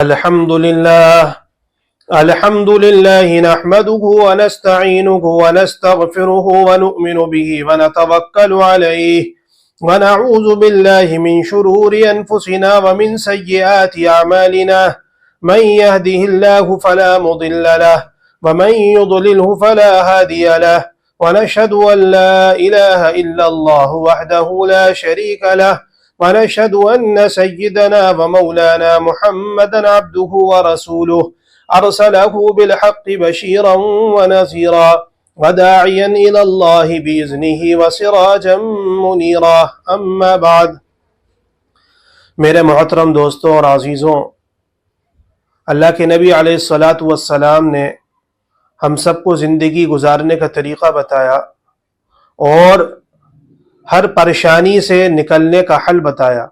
الحمد لله نحمده ونستعينه ونستغفره ونؤمن به ونتوكل عليه ونعوذ بالله من شرور أنفسنا ومن سيئات أعمالنا من يهده الله فلا مضل له ومن يضلله فلا هادي له ونشهد أن لا إله إلا الله وحده لا شريك له ونشهد أن سيدنا ومولانا محمدا عبده ورسوله أرسله بالحق بشيرا ونذيرا وداعيا إلى الله بإذنه وسراجا منيرا أما بعد. میرے محترم دوستوں اور عزیزوں، اللہ کے نبی علیہ الصلاۃ والسلام نے ہم سب کو زندگی گزارنے کا طریقہ بتایا اور ہر پریشانی سے نکلنے کا حل بتایا۔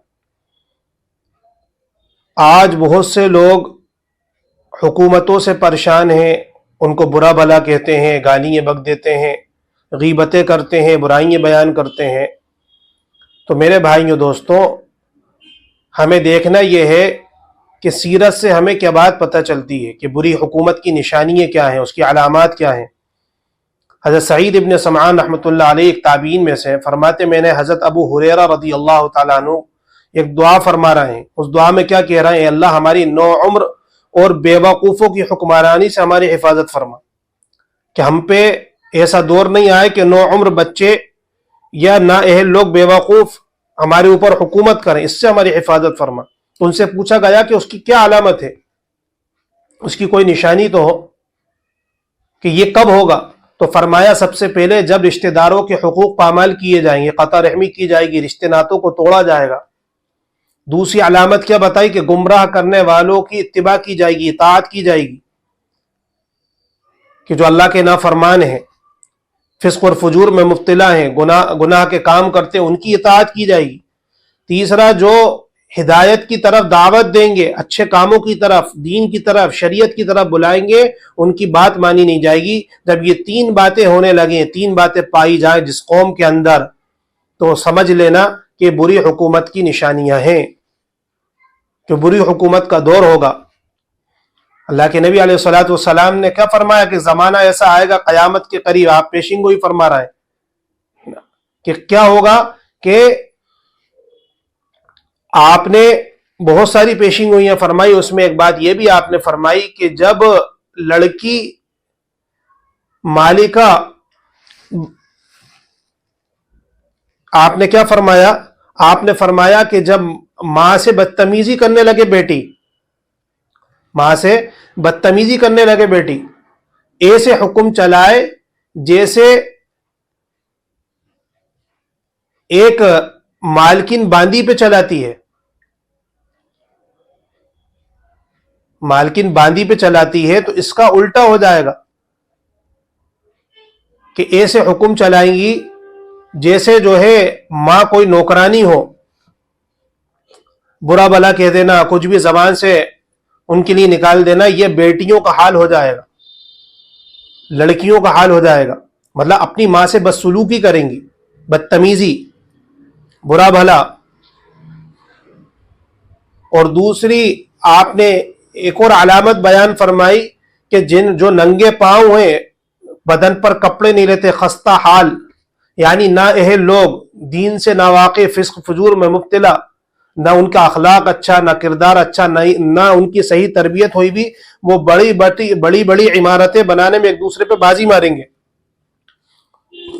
آج بہت سے لوگ حکومتوں سے پریشان ہیں، ان کو برا بھلا کہتے ہیں، گالیاں بک دیتے ہیں، غیبتیں کرتے ہیں، برائیاں بیان کرتے ہیں۔ تو میرے بھائیوں دوستوں، ہمیں دیکھنا یہ ہے کہ سیرت سے ہمیں کیا بات پتہ چلتی ہے کہ بری حکومت کی نشانیاں کیا ہیں، اس کی علامات کیا ہیں۔ حضرت سعید ابن سمعان رحمۃ اللہ علیہ ایک تابعین میں سے فرماتے، میں نے حضرت ابو ہریرہ رضی اللہ تعالیٰ عنہ ایک دعا فرما رہے ہیں، اس دعا میں کیا کہہ رہے ہیں؟ اے اللہ، ہماری نو عمر اور بے وقوفوں کی حکمرانی سے ہماری حفاظت فرما، کہ ہم پہ ایسا دور نہیں آئے کہ نو عمر بچے یا نااہل لوگ بے وقوف ہمارے اوپر حکومت کریں، اس سے ہماری حفاظت فرما۔ تو ان سے پوچھا گیا کہ اس کی کیا علامت ہے، اس کی کوئی نشانی تو ہو کہ یہ کب ہوگا؟ تو فرمایا سب سے پہلے جب رشتہ داروں کے حقوق پامال کیے جائیں گے، قطع رحمی کی جائے گی، رشتہ ناتوں کو توڑا جائے گا۔ دوسری علامت کیا بتائی؟ کہ گمراہ کرنے والوں کی اتباع کی جائے گی، اطاعت کی جائے گی، کہ جو اللہ کے نافرمان ہیں، فسق اور فجور میں مبتلا ہیں، گناہ کے کام کرتے ہیں، ان کی اطاعت کی جائے گی۔ تیسرا، جو ہدایت کی طرف دعوت دیں گے، اچھے کاموں کی طرف، دین کی طرف، شریعت کی طرف بلائیں گے، ان کی بات مانی نہیں جائے گی۔ جب یہ تین باتیں ہونے لگیں، تین باتیں پائی جائیں جس قوم کے اندر، تو سمجھ لینا کہ بری حکومت کی نشانیاں ہیں، کہ بری حکومت کا دور ہوگا۔ اللہ کے نبی علیہ الصلوۃ والسلام نے کیا فرمایا کہ زمانہ ایسا آئے گا قیامت کے قریب، آپ پیشین گوئی فرما رہے ہیں کہ کیا ہوگا، کہ آپ نے بہت ساری پیشین گوئیاں فرمائی، اس میں ایک بات یہ بھی آپ نے فرمائی کہ جب لڑکی مالکہ، آپ نے کیا فرمایا؟ آپ نے فرمایا کہ جب ماں سے بدتمیزی کرنے لگے بیٹی، ماں سے بدتمیزی کرنے لگے بیٹی، ایسے حکم چلائے جیسے ایک مالکن باندی پہ چلاتی ہے، مالکن باندی پہ چلاتی ہے، تو اس کا الٹا ہو جائے گا کہ ایسے حکم چلائیں گی جیسے جو ہے ماں کوئی نوکرانی ہو، برا بھلا کہہ دینا، کچھ بھی زبان سے ان کے لیے نکال دینا، یہ بیٹیوں کا حال ہو جائے گا، لڑکیوں کا حال ہو جائے گا۔ مطلب اپنی ماں سے بدسلوکی کریں گی، بدتمیزی، برا بھلا۔ اور دوسری آپ نے ایک اور علامت بیان فرمائی کہ جو ننگے پاؤں ہیں، بدن پر کپڑے نہیں لیتے، خستہ حال، یعنی نااہل لوگ، دین سے ناواقف، فسق فجور میں مبتلا، نہ ان کا اخلاق اچھا، نہ کردار اچھا، نہ ان کی صحیح تربیت ہوئی بھی، وہ بڑی عمارتیں بنانے میں ایک دوسرے پہ بازی ماریں گے۔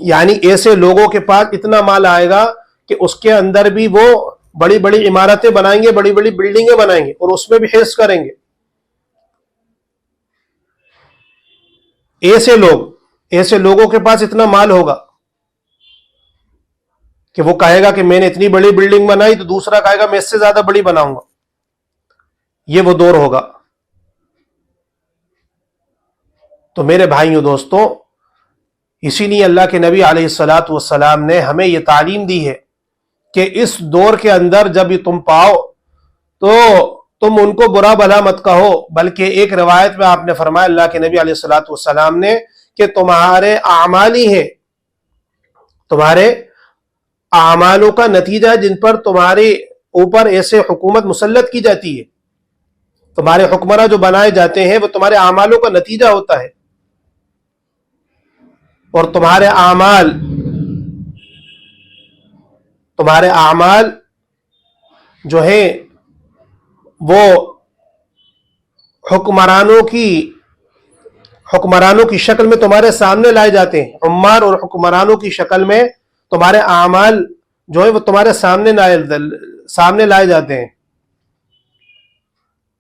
یعنی ایسے لوگوں کے پاس اتنا مال آئے گا کہ اس کے اندر بھی وہ بڑی عمارتیں بنائیں گے، بڑی بلڈنگیں بنائیں گے، اور اس میں بھی حرص کریں گے۔ ایسے لوگوں کے پاس اتنا مال ہوگا کہ وہ کہے گا کہ میں نے اتنی بڑی بلڈنگ بنائی، تو دوسرا کہے گا میں اس سے زیادہ بڑی بناؤں گا۔ یہ وہ دور ہوگا۔ تو میرے بھائیوں دوستوں، اسی لیے اللہ کے نبی علیہ الصلاۃ والسلام نے ہمیں یہ تعلیم دی ہے کہ اس دور کے اندر جب یہ تم پاؤ تو تم ان کو برا بھلا مت کہو، بلکہ ایک روایت میں آپ نے فرمایا اللہ کے نبی علیہ الصلاۃ والسلام نے کہ تمہارے اعمال ہی ہیں، تمہارے اعمالوں کا نتیجہ جن پر تمہارے اوپر ایسے حکومت مسلط کی جاتی ہے۔ تمہارے حکمراں جو بنائے جاتے ہیں وہ تمہارے اعمالوں کا نتیجہ ہوتا ہے، اور تمہارے اعمال جو ہیں وہ حکمرانوں کی شکل میں تمہارے سامنے لائے جاتے ہیں، عمار اور حکمرانوں کی شکل میں تمہارے اعمال جو ہے وہ تمہارے سامنے لائے جاتے ہیں۔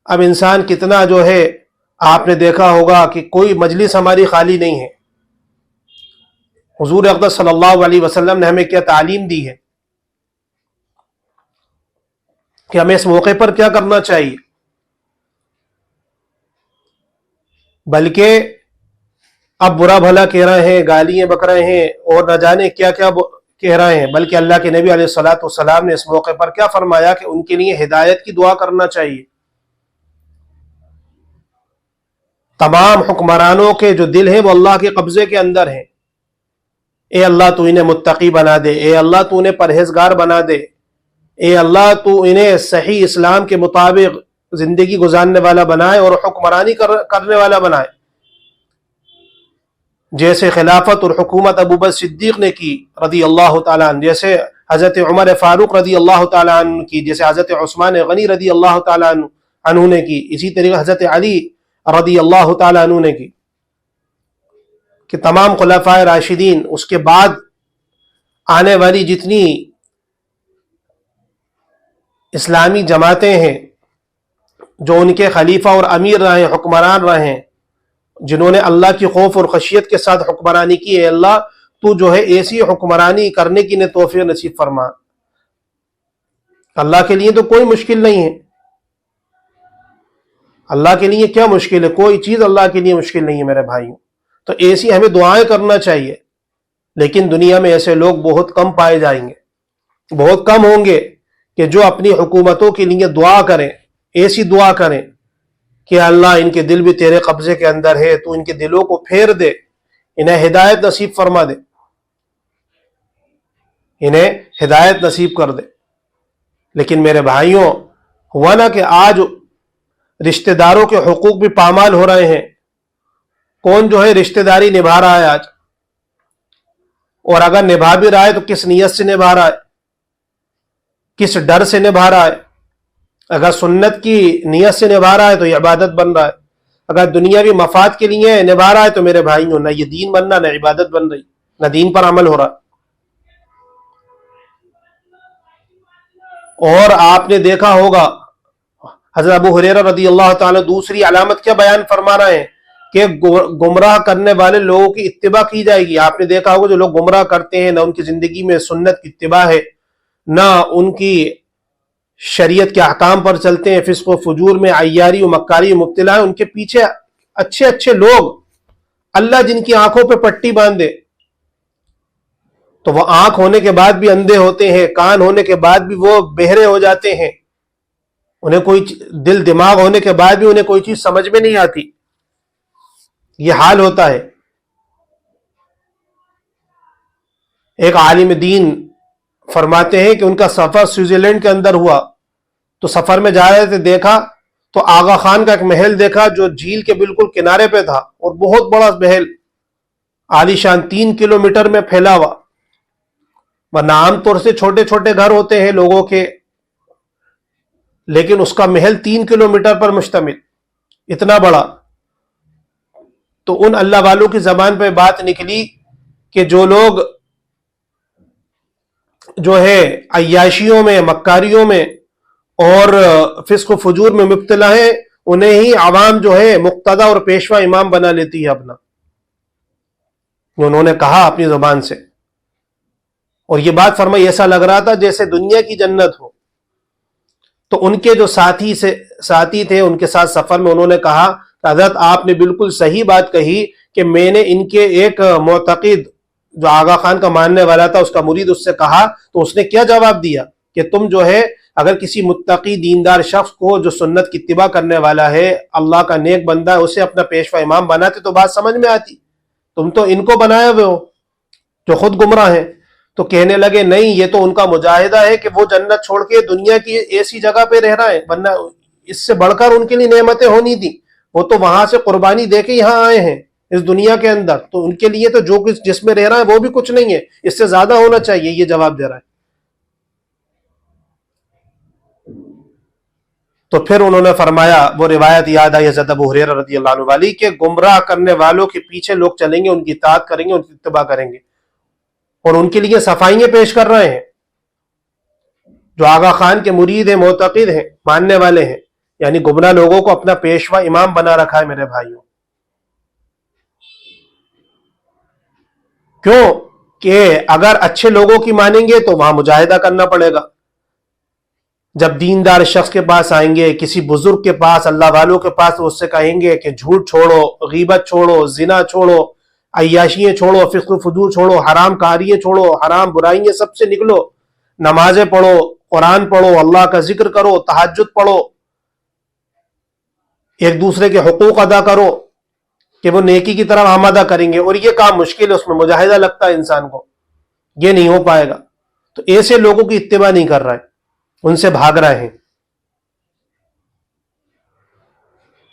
اب انسان کتنا جو ہے، آپ نے دیکھا ہوگا کہ کوئی مجلس ہماری خالی نہیں ہے۔ حضور اقدس صلی اللہ علیہ وسلم نے ہمیں کیا تعلیم دی ہے کہ ہمیں اس موقع پر کیا کرنا چاہیے، بلکہ اب برا بھلا کہہ رہے ہیں، گالیاں بک رہے ہیں، اور نہ جانے کیا کیا کہہ رہے ہیں، بلکہ اللہ کے نبی علیہ الصلوۃ والسلام نے اس موقع پر کیا فرمایا کہ ان کے لیے ہدایت کی دعا کرنا چاہیے۔ تمام حکمرانوں کے جو دل ہیں وہ اللہ کے قبضے کے اندر ہیں۔ اے اللہ تو انہیں متقی بنا دے، اے اللہ تو انہیں پرہیزگار بنا دے، اے اللہ تو انہیں صحیح اسلام کے مطابق زندگی گزارنے والا بنائے اور حکمرانی کرنے والا بنائے، جیسے خلافت اور حکومت ابو بکر صدیق نے کی رضی اللہ تعالیٰ عنہ، جیسے حضرت عمر فاروق رضی اللہ تعالیٰ عنہ کی، جیسے حضرت عثمان غنی رضی اللہ تعالیٰ عنہ نے کی، اسی طریقے حضرت علی رضی اللہ تعالیٰ عنہ نے کی، کہ تمام خلفائے راشدین، اس کے بعد آنے والی جتنی اسلامی جماعتیں ہیں جو ان کے خلیفہ اور امیر رہے، حکمران رہے، جنہوں نے اللہ کی خوف اور خشیت کے ساتھ حکمرانی کی، اے اللہ تو جو ہے ایسی حکمرانی کرنے کی انہیں توفیق نصیب فرما۔ اللہ کے لیے تو کوئی مشکل نہیں ہے، اللہ کے لیے کیا مشکل ہے؟ کوئی چیز اللہ کے لیے مشکل نہیں ہے میرے بھائیوں۔ تو ایسی ہمیں دعائیں کرنا چاہیے، لیکن دنیا میں ایسے لوگ بہت کم پائے جائیں گے، بہت کم ہوں گے کہ جو اپنی حکومتوں کے لیے دعا کریں، ایسی دعا کریں کہ اللہ ان کے دل بھی تیرے قبضے کے اندر ہے، تو ان کے دلوں کو پھیر دے، انہیں ہدایت نصیب فرما دے، انہیں ہدایت نصیب کر دے۔ لیکن میرے بھائیوں، ہوا نا کہ آج رشتہ داروں کے حقوق بھی پامال ہو رہے ہیں۔ کون جو ہے رشتہ داری نبھا رہا ہے آج؟ اور اگر نبھا بھی رہا ہے تو کس نیت سے نبھا رہا ہے، کس ڈر سے نبھا رہا ہے؟ اگر سنت کی نیت سے نبھا رہا ہے تو یہ عبادت بن رہا ہے، اگر دنیاوی مفاد کے لیے نبھا رہا ہے تو میرے بھائیوں نہ یہ دین بننا، نہ عبادت بن رہی، نہ دین پر عمل ہو رہا۔ اور آپ نے دیکھا ہوگا حضرت ابو ہریرہ رضی اللہ تعالیٰ دوسری علامت کیا بیان فرما رہے ہیں کہ گمراہ کرنے والے لوگوں کی اتباع کی جائے گی۔ آپ نے دیکھا ہوگا جو لوگ گمراہ کرتے ہیں، نہ ان کی زندگی میں سنت کی اتباع ہے، نہ ان کی شریعت کے احکام پر چلتے ہیں، فسق و فجور میں، عیاری و مکاری و مبتلا ہے، ان کے پیچھے اچھے اچھے لوگ، اللہ جن کی آنکھوں پہ پٹی باندھ دے، تو وہ آنکھ ہونے کے بعد بھی اندھے ہوتے ہیں، کان ہونے کے بعد بھی وہ بہرے ہو جاتے ہیں، انہیں کوئی دل دماغ ہونے کے بعد بھی انہیں کوئی چیز سمجھ میں نہیں آتی۔ یہ حال ہوتا ہے۔ ایک عالم دین فرماتے ہیں کہ ان کا سفر سوئٹزرلینڈ کے اندر ہوا، تو سفر میں جا رہے تھے، دیکھا تو آغا خان کا ایک محل دیکھا جو جھیل کے بالکل کنارے پہ تھا، اور بہت بڑا محل، عالی شان 3 کلومیٹر میں پھیلا ہوا، ورنہ عام طور سے چھوٹے چھوٹے گھر ہوتے ہیں لوگوں کے، لیکن اس کا محل 3 کلومیٹر پر مشتمل، اتنا بڑا۔ تو ان اللہ والوں کی زبان پہ بات نکلی کہ جو لوگ جو ہے عیاشیوں میں، مکاریوں میں اور فسق و فجور میں مبتلا ہیں، انہیں ہی عوام جو ہے مقتدی اور پیشوا امام بنا لیتی ہے اپنا، انہوں نے کہا اپنی زبان سے، اور یہ بات فرمائی ایسا لگ رہا تھا جیسے دنیا کی جنت ہو۔ تو ان کے جو ساتھی تھے، ان کے ساتھ سفر میں، انہوں نے کہا کہ حضرت آپ نے بالکل صحیح بات کہی، کہ میں نے ان کے ایک معتقد جو آغا خان کا ماننے والا تھا، اس کا مرید، اس سے کہا تو اس نے کیا جواب دیا کہ تم جو ہے اگر کسی متقی دیندار شخص کو جو سنت کی اتباع کرنے والا ہے، اللہ کا نیک بندہ ہے، اسے اپنا پیشوا امام بناتے تو بات سمجھ میں آتی، تم تو ان کو بنائے ہوئے ہو جو خود گمراہ ہیں۔ تو کہنے لگے نہیں، یہ تو ان کا مجاہدہ ہے کہ وہ جنت چھوڑ کے دنیا کی ایسی جگہ پہ رہ رہا ہے، ورنہ اس سے بڑھ کر ان کے لیے نعمتیں ہونی تھی. وہ تو وہاں سے قربانی دے کے یہاں آئے ہیں اس دنیا کے اندر, تو ان کے لیے تو جو کچھ جس میں رہ رہا ہے وہ بھی کچھ نہیں ہے, اس سے زیادہ ہونا چاہیے. یہ جواب دے رہا ہے. تو پھر انہوں نے فرمایا, وہ روایت یاد آئی حضرت ابو ہریرہ رضی اللہ عنہ والی, کہ گمراہ کرنے والوں کے پیچھے لوگ چلیں گے, ان کی اطاعت کریں گے, ان کی اتباع کریں گے, اور ان کے لیے صفائیاں پیش کر رہے ہیں. جو آغا خان کے مرید ہیں, معتقد ہیں, ماننے والے ہیں, یعنی گمراہ لوگوں کو اپنا پیشوا امام بنا رکھا ہے میرے بھائیوں. کیوں کہ اگر اچھے لوگوں کی مانیں گے تو وہاں مجاہدہ کرنا پڑے گا. جب دیندار شخص کے پاس آئیں گے, کسی بزرگ کے پاس, اللہ والوں کے پاس, اس سے کہیں گے کہ جھوٹ چھوڑو, غیبت چھوڑو, زنا چھوڑو, عیاشیاں چھوڑو, فسق و فجور چھوڑو, حرام کاریاں چھوڑو, حرام برائیاں سب سے نکلو, نمازیں پڑھو, قرآن پڑھو, اللہ کا ذکر کرو, تہجد پڑھو, ایک دوسرے کے حقوق ادا کرو, کہ وہ نیکی کی طرف آمادہ کریں گے. اور یہ کام مشکل ہے, اس میں مجاہدہ لگتا ہے انسان کو, یہ نہیں ہو پائے گا. تو ایسے لوگوں کی اتباع نہیں کر رہا ہے, ان سے بھاگ رہے ہیں.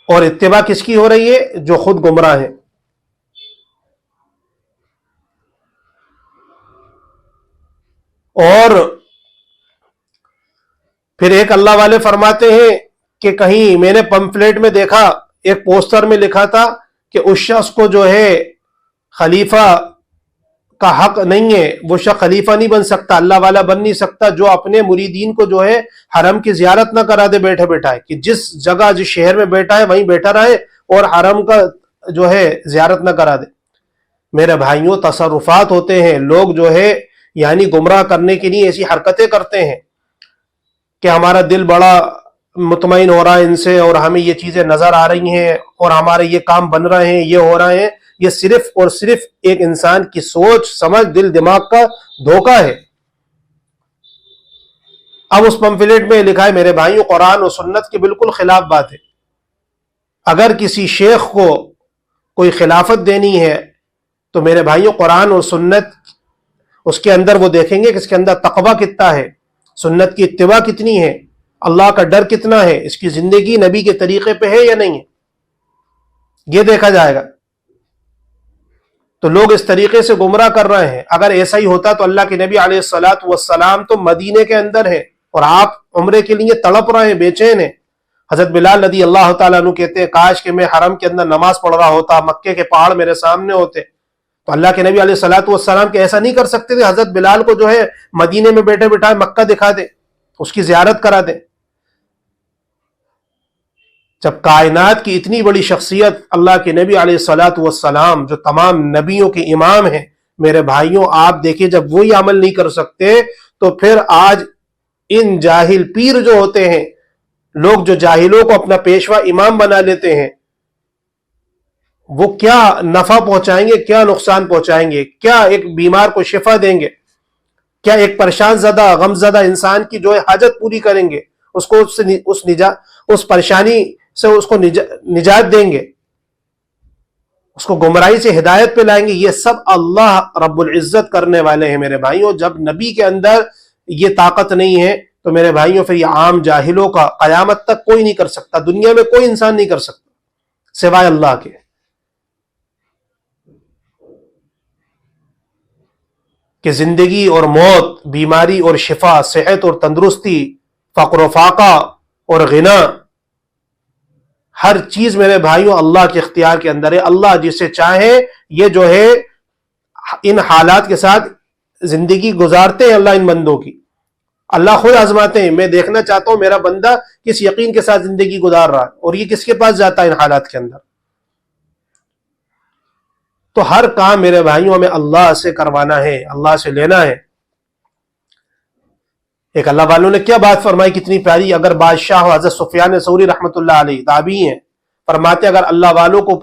اور اتباع کس کی ہو رہی ہے؟ جو خود گمراہ ہیں. اور پھر ایک اللہ والے فرماتے ہیں کہ کہیں میں نے پمفلیٹ میں دیکھا, ایک پوسٹر میں لکھا تھا کہ اس شخص کو جو ہے خلیفہ کا حق نہیں ہے, وہ شخص خلیفہ نہیں بن سکتا, اللہ والا بن نہیں سکتا, جو اپنے مریدین کو جو ہے حرم کی زیارت نہ کرا دے بیٹھے بیٹھائے, کہ جس جگہ جس شہر میں بیٹھا ہے وہیں بیٹھا رہے اور حرم کا جو ہے زیارت نہ کرا دے. میرے بھائیوں, تصرفات ہوتے ہیں, لوگ جو ہے یعنی گمراہ کرنے کے لیے ایسی حرکتیں کرتے ہیں کہ ہمارا دل بڑا مطمئن ہو رہا ہے ان سے, اور ہمیں یہ چیزیں نظر آ رہی ہیں, اور ہمارے یہ کام بن رہے ہیں, یہ ہو رہے ہیں. یہ صرف اور صرف ایک انسان کی سوچ سمجھ دل دماغ کا دھوکہ ہے. اب اس پمفلیٹ میں لکھا ہے میرے بھائیوں, قرآن و سنت کے بالکل خلاف بات ہے. اگر کسی شیخ کو کوئی خلافت دینی ہے تو میرے بھائیوں قرآن اور سنت اس کے اندر وہ دیکھیں گے کہ اس کے اندر تقوی کتنا ہے, سنت کی اتباع کتنی ہے, اللہ کا ڈر کتنا ہے, اس کی زندگی نبی کے طریقے پہ ہے یا نہیں ہے, یہ دیکھا جائے گا. تو لوگ اس طریقے سے گمراہ کر رہے ہیں. اگر ایسا ہی ہوتا تو اللہ کے نبی علیہ الصلوۃ والسلام تو مدینے کے اندر ہیں اور آپ عمرے کے لیے تڑپ رہے ہیں, بےچین ہیں. حضرت بلال رضی اللہ تعالیٰ عنہ کہتے ہیں کاش کہ میں حرم کے اندر نماز پڑھ رہا ہوتا, مکے کے پہاڑ میرے سامنے ہوتے. تو اللہ کے نبی علیہ الصلوۃ والسلام کے ایسا نہیں کر سکتے تھے, حضرت بلال کو جو ہے مدینے میں بیٹھے بیٹھائے مکہ دکھا دے, اس کی زیارت کرا دے. جب کائنات کی اتنی بڑی شخصیت اللہ کے نبی علیہ الصلوۃ والسلام جو تمام نبیوں کے امام ہیں, میرے بھائیوں آپ دیکھیں جب وہی عمل نہیں کر سکتے تو پھر آج ان جاہل پیر جو ہوتے ہیں, لوگ جو جاہلوں کو اپنا پیشوا امام بنا لیتے ہیں, وہ کیا نفع پہنچائیں گے, کیا نقصان پہنچائیں گے, کیا ایک بیمار کو شفا دیں گے, کیا ایک پریشان زدہ غم زدہ انسان کی جو ہے حاجت پوری کریں گے, اس کو اس پریشانی سے اس کو نجات دیں گے, اس کو گمراہی سے ہدایت پہ لائیں گے. یہ سب اللہ رب العزت کرنے والے ہیں میرے بھائیوں. جب نبی کے اندر یہ طاقت نہیں ہے تو میرے بھائیوں پھر یہ عام جاہلوں کا قیامت تک کوئی نہیں کر سکتا, دنیا میں کوئی انسان نہیں کر سکتا سوائے اللہ کے. کہ زندگی اور موت, بیماری اور شفا, صحت اور تندرستی, فقر و فاقہ اور غنا, ہر چیز میرے بھائیوں اللہ کے اختیار کے اندر ہے. اللہ جسے چاہے یہ جو ہے ان حالات کے ساتھ زندگی گزارتے ہیں اللہ ان بندوں کی. اللہ خود آزماتے ہیں, میں دیکھنا چاہتا ہوں میرا بندہ کس یقین کے ساتھ زندگی گزار رہا ہے, اور یہ کس کے پاس جاتا ہے ان حالات کے اندر. تو ہر کام میرے بھائیوں ہمیں اللہ سے کروانا ہے, اللہ سے لینا ہے. ایک اللہ والوں نے کیا بات فرمائی کتنی پیاری. اگر بادشاہ ہو, حضرت سفیان ثوری رحمۃ اللہ علیہ تابعی ہیں, فرماتے اگر اللہ والوں کو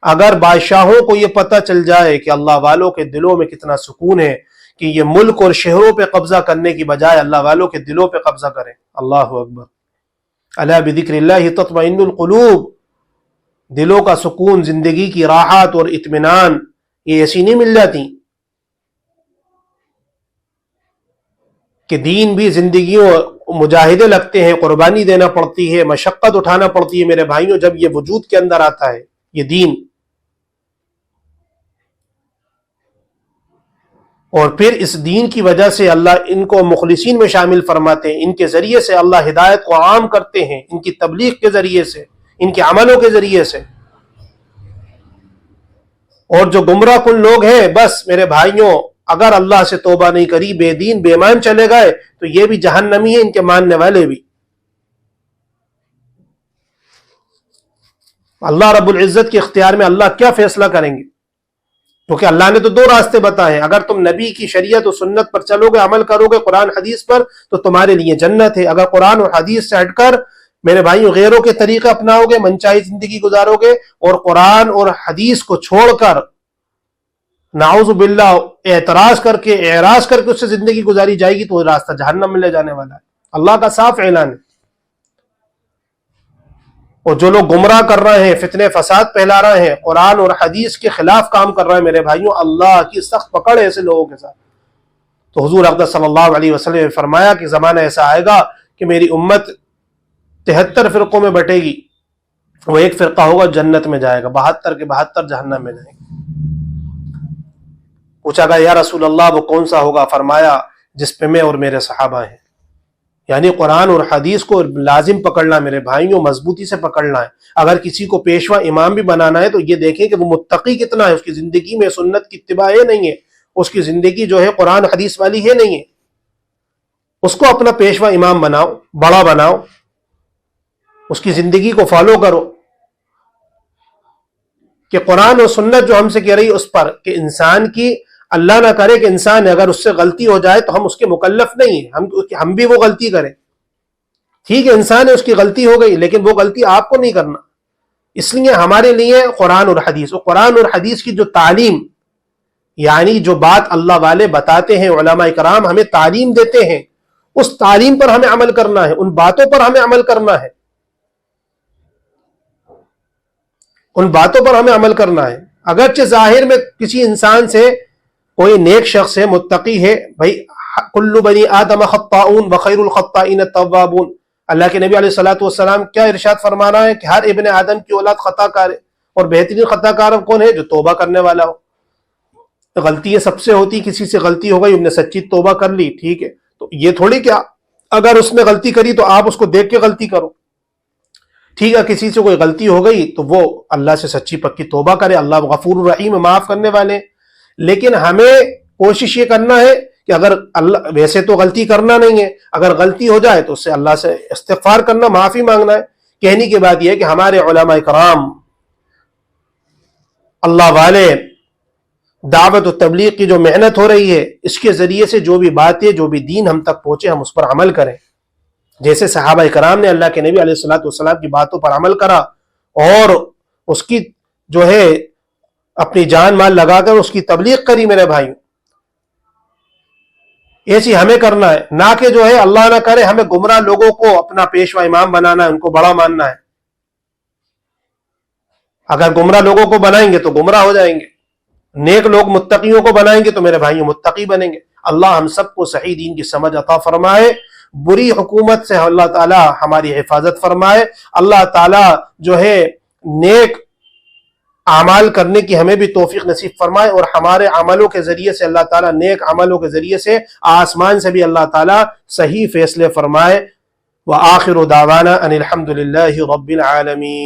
اگر بادشاہوں کو یہ پتہ چل جائے کہ اللہ والوں کے دلوں میں کتنا سکون ہے, کہ یہ ملک اور شہروں پہ قبضہ کرنے کی بجائے اللہ والوں کے دلوں پہ قبضہ کریں. اللہ اکبر. الا بذکر اللہ تطمئن القلوب. دلوں کا سکون, زندگی کی راحت اور اطمینان یہ ایسی نہیں مل جاتی کہ دین بھی زندگیوں مجاہدے لگتے ہیں، قربانی دینا پڑتی ہے، مشقت اٹھانا پڑتی ہے میرے بھائیوں، جب یہ وجود کے اندر آتا ہے یہ دین، اور پھر اس دین کی وجہ سے اللہ ان کو مخلصین میں شامل فرماتے ہیں، ان کے ذریعے سے اللہ ہدایت کو عام کرتے ہیں، ان کی تبلیغ کے ذریعے سے، ان کے عملوں کے ذریعے سے۔ اور جو گمراہ کن لوگ ہیں، بس میرے بھائیوں اگر اللہ سے توبہ نہیں کری، بے دین بے ایمان چلے گئے تو یہ بھی جہنمی ہیں، ان کے ماننے والے بھی۔ اللہ رب العزت کے اختیار میں اللہ کیا فیصلہ کریں گے؟ کیونکہ اللہ نے تو دو راستے بتائے ہیں، اگر تم نبی کی شریعت و سنت پر چلو گے، عمل کرو گے قرآن حدیث پر، تو تمہارے لیے جنت ہے۔ اگر قرآن اور حدیث سے ہٹ کر میرے بھائیوں غیروں کے طریقے اپناؤ گے، منچائی زندگی گزارو گے، اور قرآن اور حدیث کو چھوڑ کر نعوذ باللہ اعراض کر کے اس سے زندگی گزاری جائے گی، تو وہ راستہ جہنم میں لے جانے والا ہے۔ اللہ کا صاف اعلان ہے۔ اور جو لوگ گمراہ کر رہے ہیں، فتنے فساد پھیلا رہے ہیں، قرآن اور حدیث کے خلاف کام کر رہے ہیں میرے بھائیوں، اللہ کی سخت پکڑ ہے ایسے لوگوں کے ساتھ۔ تو حضور اقدس صلی اللہ علیہ وسلم نے فرمایا کہ زمانہ ایسا آئے گا کہ میری امت 73 فرقوں میں بٹے گی، وہ ایک فرقہ ہوگا جنت میں جائے گا، 72 کے 72 جہنم میں جائیں گے۔ پوچھا گیا یا رسول اللہ وہ کون سا ہوگا؟ فرمایا جس پہ میں اور میرے صحابہ ہیں۔ یعنی قرآن اور حدیث کو لازم پکڑنا میرے بھائیوں، مضبوطی سے پکڑنا ہے۔ اگر کسی کو پیشوا امام بھی بنانا ہے تو یہ دیکھیں کہ وہ متقی کتنا ہے، اس کی زندگی میں سنت کی اتباع ہے نہیں ہے، اس کی زندگی جو ہے قرآن حدیث والی ہے نہیں ہے، اس کو اپنا پیشوا امام بناؤ، بڑا بناؤ، اس کی زندگی کو فالو کرو، کہ قرآن اور سنت جو ہم سے کہہ رہی ہے اس پر، کہ انسان کی اللہ نہ کرے کہ انسان اگر اس سے غلطی ہو جائے تو ہم اس کے مکلف نہیں ہیں، ہم بھی وہ غلطی کریں۔ ٹھیک ہے انسان ہے، اس کی غلطی ہو گئی، لیکن وہ غلطی آپ کو نہیں کرنا۔ اس لیے ہمارے لیے قرآن اور حدیث، اور قرآن اور حدیث کی جو تعلیم، یعنی جو بات اللہ والے بتاتے ہیں، علماء کرام ہمیں تعلیم دیتے ہیں، اس تعلیم پر ہمیں عمل کرنا ہے، ان باتوں پر ہمیں عمل کرنا ہے، ان باتوں پر ہمیں عمل کرنا ہے۔ اگرچہ ظاہر میں کسی انسان سے کوئی نیک شخص ہے، متقی ہے، بھائی کل بنی آدم خطاؤن وخیر الخطائین التوابون، اللہ کے نبی علیہ الصلوۃ والسلام کیا ارشاد فرمانا ہے کہ ہر ابن آدم کی اولاد خطا کار ہے، اور بہترین خطا کار کون ہے؟ جو توبہ کرنے والا ہو۔ غلطی سب سے ہوتی، کسی سے غلطی ہو گئی، ہم نے سچی توبہ کر لی، ٹھیک ہے، تو یہ تھوڑی کہ اگر اس نے غلطی کری تو آپ اس کو دیکھ کے غلطی کرو، ٹھیک ہے، کسی سے کوئی غلطی ہو گئی تو وہ اللہ سے سچی پکی توبہ کرے، اللہ غفور الرحیم، معاف کرنے والے۔ لیکن ہمیں کوشش یہ کرنا ہے کہ اگر اللہ، ویسے تو غلطی کرنا نہیں ہے، اگر غلطی ہو جائے تو اس سے اللہ سے استغفار کرنا، معافی مانگنا ہے۔ کہنے کی بات یہ ہے کہ ہمارے علماء کرام، اللہ والے، دعوت و تبلیغ کی جو محنت ہو رہی ہے، اس کے ذریعے سے جو بھی باتیں، جو بھی دین ہم تک پہنچے، ہم اس پر عمل کریں۔ جیسے صحابہ کرام نے اللہ کے نبی علیہ الصلوۃ والسلام کی باتوں پر عمل کرا، اور اس کی جو ہے اپنی جان مال لگا کر اس کی تبلیغ کری میرے بھائیوں، ایسی ہمیں کرنا ہے، نہ کہ جو ہے اللہ نہ کرے ہمیں گمراہ لوگوں کو اپنا پیشوا امام بنانا ہے، ان کو بڑا ماننا ہے۔ اگر گمراہ لوگوں کو بنائیں گے تو گمراہ ہو جائیں گے، نیک لوگ متقیوں کو بنائیں گے تو میرے بھائیوں متقی بنیں گے۔ اللہ ہم سب کو صحیح دین کی سمجھ عطا فرمائے، بری حکومت سے اللہ تعالی ہماری حفاظت فرمائے، اللہ تعالی جو ہے نیک اعمال کرنے کی ہمیں بھی توفیق نصیب فرمائے، اور ہمارے عملوں کے ذریعے سے اللہ تعالیٰ، نیک عملوں کے ذریعے سے آسمان سے بھی اللہ تعالیٰ صحیح فیصلے فرمائے۔ وآخر دعوانا ان الحمد للہ رب العالمین۔